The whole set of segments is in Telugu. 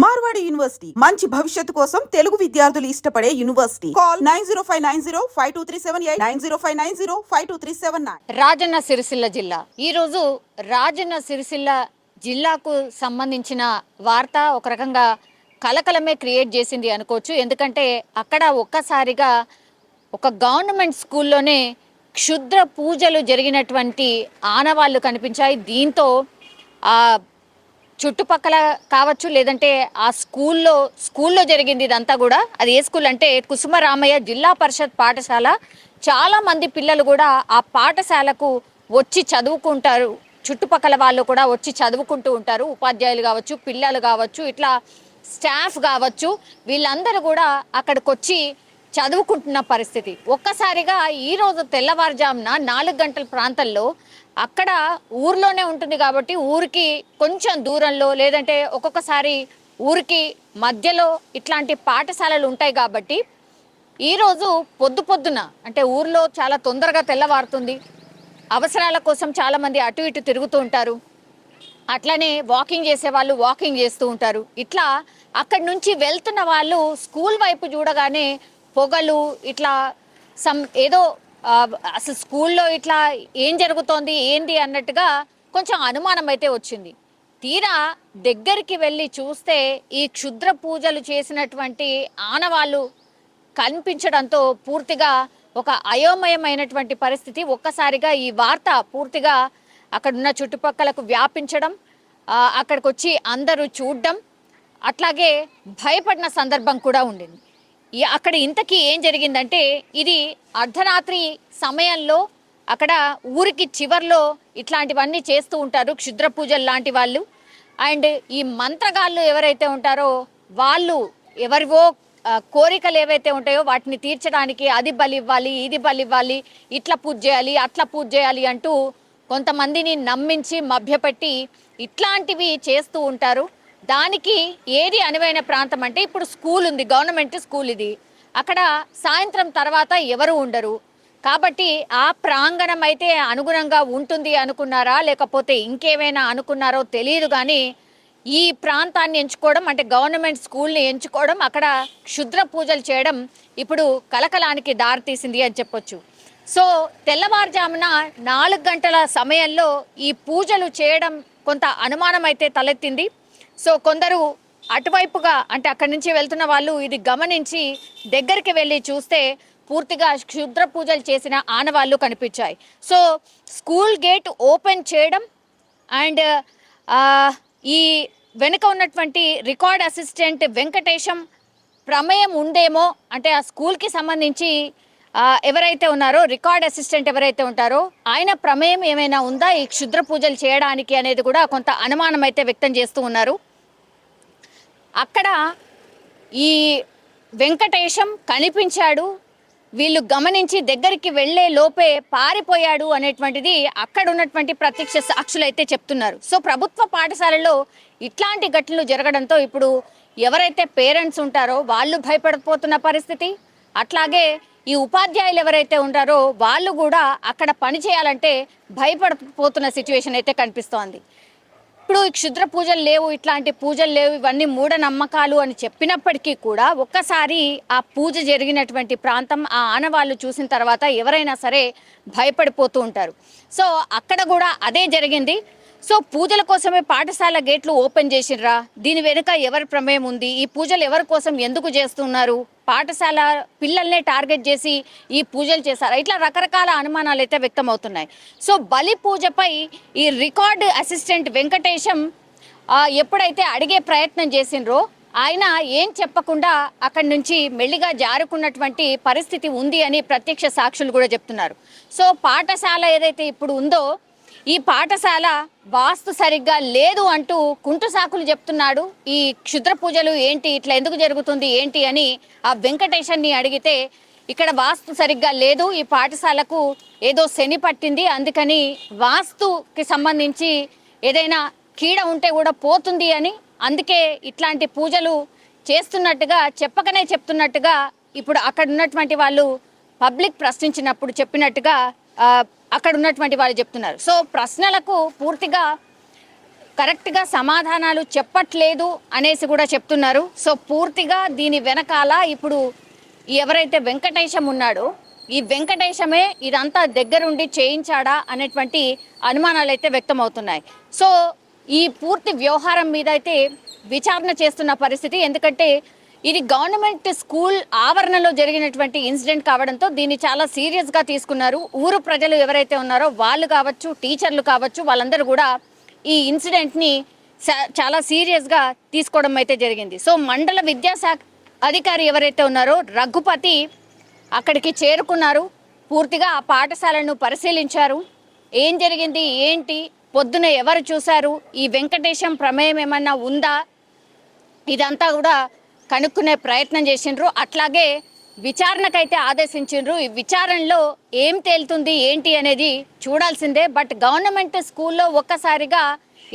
మార్వాడి యూనివర్సిటీ మంచి భవిష్యత్తు కోసం తెలుగు విద్యార్థులు ఇష్టపడే యూనివర్సిటీ. కాల్ 9059052378 9059052379. రాజన్న సిరిసిల్ల జిల్లా. ఈరోజు రాజన్న సిరిసిల్ల జిల్లాకు సంబంధించిన వార్త ఒక రకంగా కలకలమే క్రియేట్ చేసింది అనుకోవచ్చు. ఎందుకంటే అక్కడ ఒక్కసారిగా ఒక గవర్నమెంట్ స్కూల్లోనే క్షుద్ర పూజలు జరిగినటువంటి ఆనవాళ్లు కనిపించాయి. దీంతో ఆ చుట్టుపక్కల కావచ్చు, లేదంటే ఆ స్కూల్లో జరిగింది ఇదంతా కూడా. అది ఏ స్కూల్ అంటే కుసుమరామయ్య జిల్లా పరిషత్ పాఠశాల. చాలా మంది పిల్లలు కూడా ఆ పాఠశాలకు వచ్చి చదువుకుంటారు. చుట్టుపక్కల వాళ్ళు కూడా వచ్చి చదువుకుంటూ ఉంటారు. ఉపాధ్యాయులు కావచ్చు, పిల్లలు కావచ్చు, ఇట్లా స్టాఫ్ కావచ్చు, వీళ్ళందరూ కూడా అక్కడికి వచ్చి చదువుకుంటున్న పరిస్థితి. ఒక్కసారిగా ఈరోజు తెల్లవారుజామున 4 గంటల ప్రాంతంలో అక్కడ ఊర్లోనే ఉంటుంది కాబట్టి ఊరికి కొంచెం దూరంలో, లేదంటే ఒక్కొక్కసారి ఊరికి మధ్యలో ఇట్లాంటి పాఠశాలలు ఉంటాయి కాబట్టి ఈరోజు పొద్దున అంటే ఊర్లో చాలా తొందరగా తెల్లవారుతుంది. అవసరాల కోసం చాలామంది అటు ఇటు తిరుగుతూ ఉంటారు. అట్లనే వాకింగ్ చేసే వాళ్ళు వాకింగ్ చేస్తూ ఉంటారు. ఇట్లా అక్కడి నుంచి వెళ్తున్న వాళ్ళు స్కూల్ వైపు చూడగానే పొగలు, ఇట్లా ఏదో అసలు స్కూల్లో ఇట్లా ఏం జరుగుతోంది ఏంది అన్నట్టుగా కొంచెం అనుమానం అయితే వచ్చింది. తీరా దగ్గరికి వెళ్ళి చూస్తే ఈ క్షుద్ర పూజలు చేసినటువంటి ఆనవాళ్ళు కనిపించడంతో పూర్తిగా ఒక అయోమయమైనటువంటి పరిస్థితి. ఒక్కసారిగా ఈ వార్త పూర్తిగా అక్కడున్న చుట్టుపక్కలకు వ్యాపించడం, అక్కడికి వచ్చి అందరూ చూడడం, అట్లాగే భయపడిన సందర్భం కూడా ఉండింది. అక్కడ ఇంతకీ ఏం జరిగిందంటే, ఇది అర్ధరాత్రి సమయంలో అక్కడ ఊరికి చివర్లో ఇట్లాంటివన్నీ చేస్తూ ఉంటారు, క్షుద్ర పూజలు లాంటి వాళ్ళు. అండ్ ఈ మంత్రగాళ్ళు ఎవరైతే ఉంటారో వాళ్ళు ఎవరివో కోరికలు ఏవైతే ఉంటాయో వాటిని తీర్చడానికి అది బలి ఇవ్వాలి, ఇది బలి ఇవ్వాలి, ఇట్లా పూజ చేయాలి, అట్లా పూజ చేయాలి అంటూ కొంతమందిని నమ్మించి మభ్యపెట్టి ఇట్లాంటివి చేస్తూ ఉంటారు. దానికి ఏది అనువైన ప్రాంతం అంటే, ఇప్పుడు స్కూల్ ఉంది, గవర్నమెంట్ స్కూల్ ఇది. అక్కడ సాయంత్రం తర్వాత ఎవరు ఉండరు కాబట్టి ఆ ప్రాంగణం అయితే అనుగుణంగా ఉంటుంది అనుకున్నారా, లేకపోతే ఇంకేమైనా అనుకున్నారో తెలియదు. కానీ ఈ ప్రాంతాన్ని ఎంచుకోవడం అంటే గవర్నమెంట్ స్కూల్ని ఎంచుకోవడం, అక్కడ క్షుద్ర పూజలు చేయడం ఇప్పుడు కలకలానికి దారితీసింది అని చెప్పొచ్చు. సో తెల్లవారుజామున 4 గంటల సమయంలో ఈ పూజలు చేయడం కొంత అనుమానం అయితే తలెత్తింది. సో కొందరు అటువైపుగా అంటే అక్కడి నుంచి వెళ్తున్న వాళ్ళు ఇది గమనించి దగ్గరికి వెళ్ళి చూస్తే పూర్తిగా క్షుద్ర పూజలు చేసిన ఆనవాళ్ళు కనిపించాయి. సో స్కూల్ గేట్ ఓపెన్ చేయడం అండ్ ఈ వెనుక ఉన్నటువంటి రికార్డ్ అసిస్టెంట్ వెంకటేశం ప్రమేయం ఉందేమో, అంటే ఆ స్కూల్కి సంబంధించి ఎవరైతే ఉన్నారో రికార్డ్ అసిస్టెంట్ ఎవరైతే ఉంటారో ఆయన ప్రమేయం ఏమైనా ఉందా ఈ క్షుద్ర పూజలు చేయడానికి అనేది కూడా కొంత అనుమానం అయితే వ్యక్తం చేస్తూ ఉన్నారు. అక్కడ ఈ వెంకటేశం కనిపించాడు, వీళ్ళు గమనించి దగ్గరికి వెళ్లే లోపే పారిపోయాడు అనేటువంటిది అక్కడ ఉన్నటువంటి ప్రత్యక్ష సాక్షులు అయితే చెప్తున్నారు. సో ప్రభుత్వ పాఠశాలలో ఇట్లాంటి ఘటనలు జరగడంతో ఇప్పుడు ఎవరైతే పేరెంట్స్ ఉంటారో వాళ్ళు భయపడిపోతున్న పరిస్థితి, అట్లాగే ఈ ఉపాధ్యాయులు ఎవరైతే ఉంటారో వాళ్ళు కూడా అక్కడ పని చేయాలంటే భయపడిపోతున్న సిచ్యువేషన్ అయితే కనిపిస్తోంది. ఇప్పుడు క్షుద్ర పూజలు లేవు, ఇట్లాంటి పూజలు లేవు, ఇవన్నీ మూఢనమ్మకాలు అని చెప్పినప్పటికీ కూడా ఒక్కసారి ఆ పూజ జరిగినటువంటి ప్రాంతం, ఆ ఆనవాళ్ళు చూసిన తర్వాత ఎవరైనా సరే భయపడిపోతూ ఉంటారు. సో అక్కడ కూడా అదే జరిగింది. సో పూజల కోసమే పాఠశాల గేట్లు ఓపెన్ చేసిర్రా, దీని వెనుక ఎవరి ప్రమేయం ఉంది, ఈ పూజలు ఎవరి కోసం ఎందుకు చేస్తున్నారు, పాఠశాల పిల్లల్నే టార్గెట్ చేసి ఈ పూజలు చేశారా, ఇట్లా రకరకాల అనుమానాలు అయితే వ్యక్తం అవుతున్నాయి. సో బలి పూజపై ఈ రికార్డు అసిస్టెంట్ వెంకటేశం ఎప్పుడైతే అడిగే ప్రయత్నం చేసిండ్రో ఆయన ఏం చెప్పకుండా అక్కడి నుంచి మెల్లిగా జారుకున్నటువంటి పరిస్థితి ఉంది అని ప్రత్యక్ష సాక్షులు కూడా చెప్తున్నారు. సో పాఠశాల ఏదైతే ఇప్పుడు ఉందో ఈ పాఠశాల వాస్తు సరిగ్గా లేదు అంటూ కుంటు సాకులు చెప్తున్నాడు. ఈ క్షుద్ర పూజలు ఏంటి, ఇట్లా ఎందుకు జరుగుతుంది ఏంటి అని ఆ వెంకటేశాన్ని అడిగితే ఇక్కడ వాస్తు సరిగ్గా లేదు, ఈ పాఠశాలకు ఏదో శని పట్టింది, అందుకని వాస్తుకి సంబంధించి ఏదైనా కీడ ఉంటే కూడా పోతుంది అని, అందుకే ఇట్లాంటి పూజలు చేస్తున్నట్టుగా చెప్పకనే చెప్తున్నట్టుగా ఇప్పుడు అక్కడ ఉన్నటువంటి వాళ్ళు పబ్లిక్ ప్రశ్నించినప్పుడు చెప్పినట్టుగా అక్కడ ఉన్నటువంటి వాళ్ళు చెప్తున్నారు. సో ప్రశ్నలకు పూర్తిగా కరెక్ట్గా సమాధానాలు చెప్పట్లేదు అనేసి కూడా చెప్తున్నారు. సో పూర్తిగా దీని వెనకాల ఇప్పుడు ఎవరైతే వెంకటేశం ఉన్నాడో ఈ వెంకటేశమే ఇదంతా దగ్గరుండి చేయించాడా అనేటువంటి అనుమానాలు అయితే వ్యక్తమవుతున్నాయి. సో ఈ పూర్తి వ్యవహారం మీద అయితే విచారణ చేస్తున్న పరిస్థితి. ఎందుకంటే ఇది గవర్నమెంట్ స్కూల్ ఆవరణలో జరిగినటువంటి ఇన్సిడెంట్ కావడంతో దీన్ని చాలా సీరియస్గా తీసుకున్నారు. ఊరు ప్రజలు ఎవరైతే ఉన్నారో వాళ్ళు కావచ్చు, టీచర్లు కావచ్చు, వాళ్ళందరూ కూడా ఈ ఇన్సిడెంట్ని చాలా సీరియస్గా తీసుకోవడం అయితే జరిగింది. సో మండల విద్యాశాఖ అధికారి ఎవరైతే ఉన్నారో రఘుపతి అక్కడికి చేరుకున్నారు. పూర్తిగా ఆ పాఠశాలను పరిశీలించారు. ఏం జరిగింది, ఏంటి, పొద్దున ఎవరు చూశారు, ఈ వెంకటేశం ప్రమేయం ఏమన్నా ఉందా, ఇదంతా కూడా కనుక్కునే ప్రయత్నం చేసిండ్రు. అట్లాగే విచారణకైతే ఆదేశించిండ్రు. ఈ విచారణలో ఏం తేలుతుంది ఏంటి అనేది చూడాల్సిందే. బట్ గవర్నమెంట్ స్కూల్లో ఒక్కసారిగా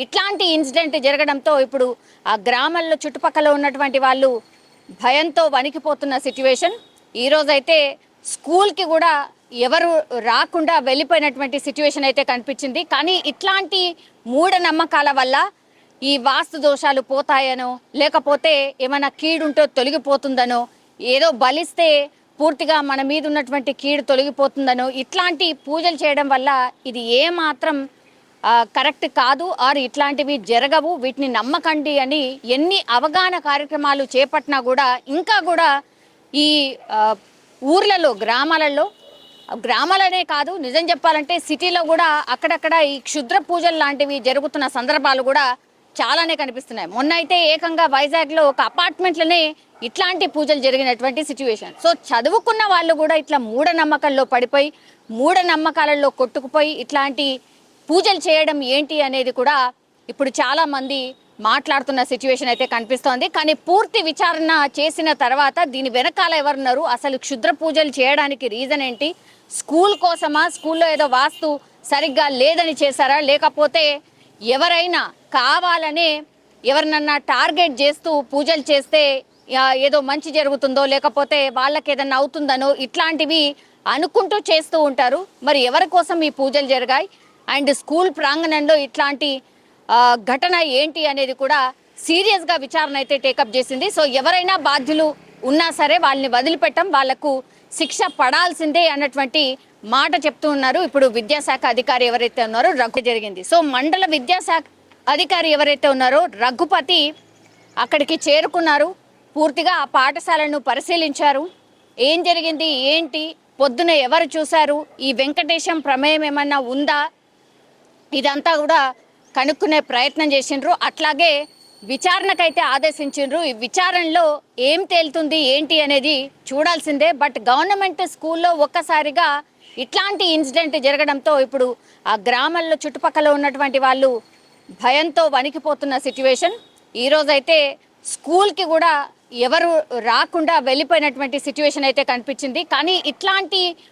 ఇట్లాంటి ఇన్సిడెంట్ జరగడంతో ఇప్పుడు ఆ గ్రామాల్లో చుట్టుపక్కల ఉన్నటువంటి వాళ్ళు భయంతో వణికిపోతున్న సిచ్యువేషన్. ఈరోజైతే స్కూల్కి కూడా ఎవరు రాకుండా వెళ్ళిపోయినటువంటి సిచ్యువేషన్ అయితే కనిపించింది. కానీ ఇట్లాంటి మూఢనమ్మకాల వల్ల ఈ వాస్తు దోషాలు పోతాయనో, లేకపోతే ఏమైనా కీడుంటో తొలగిపోతుందనో, ఏదో బలిస్తే పూర్తిగా మన మీద ఉన్నటువంటి కీడు తొలగిపోతుందనో, ఇట్లాంటి పూజలు చేయడం వల్ల ఇది ఏమాత్రం కరెక్ట్ కాదు, ఆర్ ఇట్లాంటివి జరగవు, వీటిని నమ్మకండి అని ఎన్ని అవగాహన కార్యక్రమాలు చేపట్టినా కూడా ఇంకా కూడా ఈ ఊర్లలో గ్రామాలనే కాదు, నిజం చెప్పాలంటే సిటీలో కూడా అక్కడక్కడ ఈ క్షుద్ర పూజలు లాంటివి జరుగుతున్న సందర్భాలు కూడా చాలానే కనిపిస్తున్నాయి. మొన్న అయితే ఏకంగా వైజాగ్లో ఒక అపార్ట్మెంట్లోనే ఇట్లాంటి పూజలు జరిగినటువంటి సిచ్యువేషన్. సో చదువుకున్న వాళ్ళు కూడా ఇట్లా మూఢనమ్మకాల్లో పడిపోయి, మూఢనమ్మకాలలో కొట్టుకుపోయి ఇట్లాంటి పూజలు చేయడం ఏంటి అనేది కూడా ఇప్పుడు చాలా మంది మాట్లాడుతున్న సిచ్యువేషన్ అయితే కనిపిస్తోంది. కానీ పూర్తి విచారణ చేసిన తర్వాత దీని వెనకాల ఎవరున్నారు, అసలు క్షుద్ర పూజలు చేయడానికి రీజన్ ఏంటి, స్కూల్ కోసమా, స్కూల్లో ఏదో వాస్తు సరిగ్గా లేదని చేశారా, లేకపోతే ఎవరైనా కావాలనే ఎవరినన్నా టార్గెట్ చేస్తూ పూజలు చేస్తే ఏదో మంచి జరుగుతుందో, లేకపోతే వాళ్ళకి ఏదన్నా అవుతుందనో ఇట్లాంటివి అనుకుంటూ చేస్తూ ఉంటారు. మరి ఎవరి కోసం ఈ పూజలు జరిగాయి అండ్ స్కూల్ ప్రాంగణంలో ఇట్లాంటి ఘటన ఏంటి అనేది కూడా సీరియస్గా విచారణ అయితే టేకప్ చేసింది. సో ఎవరైనా బాధ్యులు ఉన్నా సరే వాళ్ళని వదిలిపెట్టం, వాళ్లకు శిక్ష పడాల్సిందే అన్నటువంటి మాట చెప్తూ ఉన్నారు. ఇప్పుడు విద్యాశాఖ అధికారి ఎవరైతే ఉన్నారో జరిగింది. సో మండల విద్యాశాఖ అధికారి ఎవరైతే ఉన్నారో రఘుపతి అక్కడికి చేరుకున్నారు. పూర్తిగా ఆ పాఠశాలను పరిశీలించారు. ఏం జరిగింది, ఏంటి, పొద్దున ఎవరు చూశారు, ఈ వెంకటేశం ప్రమేయం ఏమన్నా ఉందా, ఇదంతా కూడా కనుక్కునే ప్రయత్నం చేసిండ్రు. అట్లాగే విచారణకైతే ఆదేశించిండ్రు. ఈ విచారణలో ఏం తేలుతుంది ఏంటి అనేది చూడాల్సిందే. బట్ గవర్నమెంట్ స్కూల్లో ఒక్కసారిగా ఇట్లాంటి ఇన్సిడెంట్ జరగడంతో ఇప్పుడు ఆ గ్రామాల్లో చుట్టుపక్కల ఉన్నటువంటి వాళ్ళు భయంతో వణికిపోతున్న సిచ్యువేషన్. ఈరోజైతే స్కూల్కి కూడా ఎవరు రాకుండా వెళ్ళిపోయినటువంటి సిచ్యువేషన్ అయితే కనిపించింది. కానీ ఇట్లాంటి